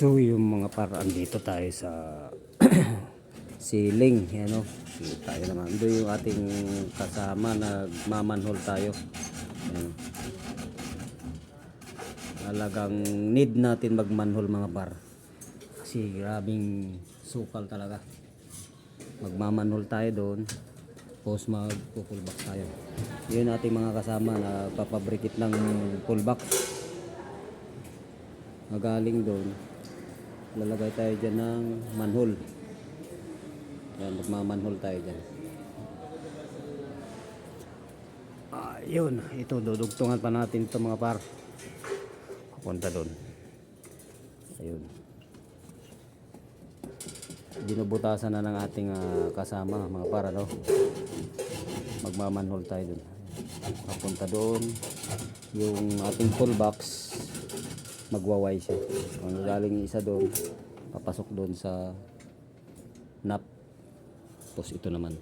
So yung mga paraan dito tayo sa ceiling, ano, tayo naman doon yung ating kasama, nagmamanhole tayo. Ayan. Talagang need natin magmanhole mga par, kasi grabing sukal talaga. Magmamanhole tayo doon, tapos magpupullback tayo. Yun ating mga kasama na papabrikit ng pullback. Magaling doon, lalagay tayo dyan ng manhole. Yan, magmamanhole tayo dyan. Yun, ito dudugtungan pa natin ito mga par, papunta doon. Ayun, binubutasan na ng ating kasama mga par, ano, magmamanhole tayo doon, papunta doon. Yung ating toolbox, magwaway siya. Kung galing isa doon, papasok doon sa nap, tapos ito naman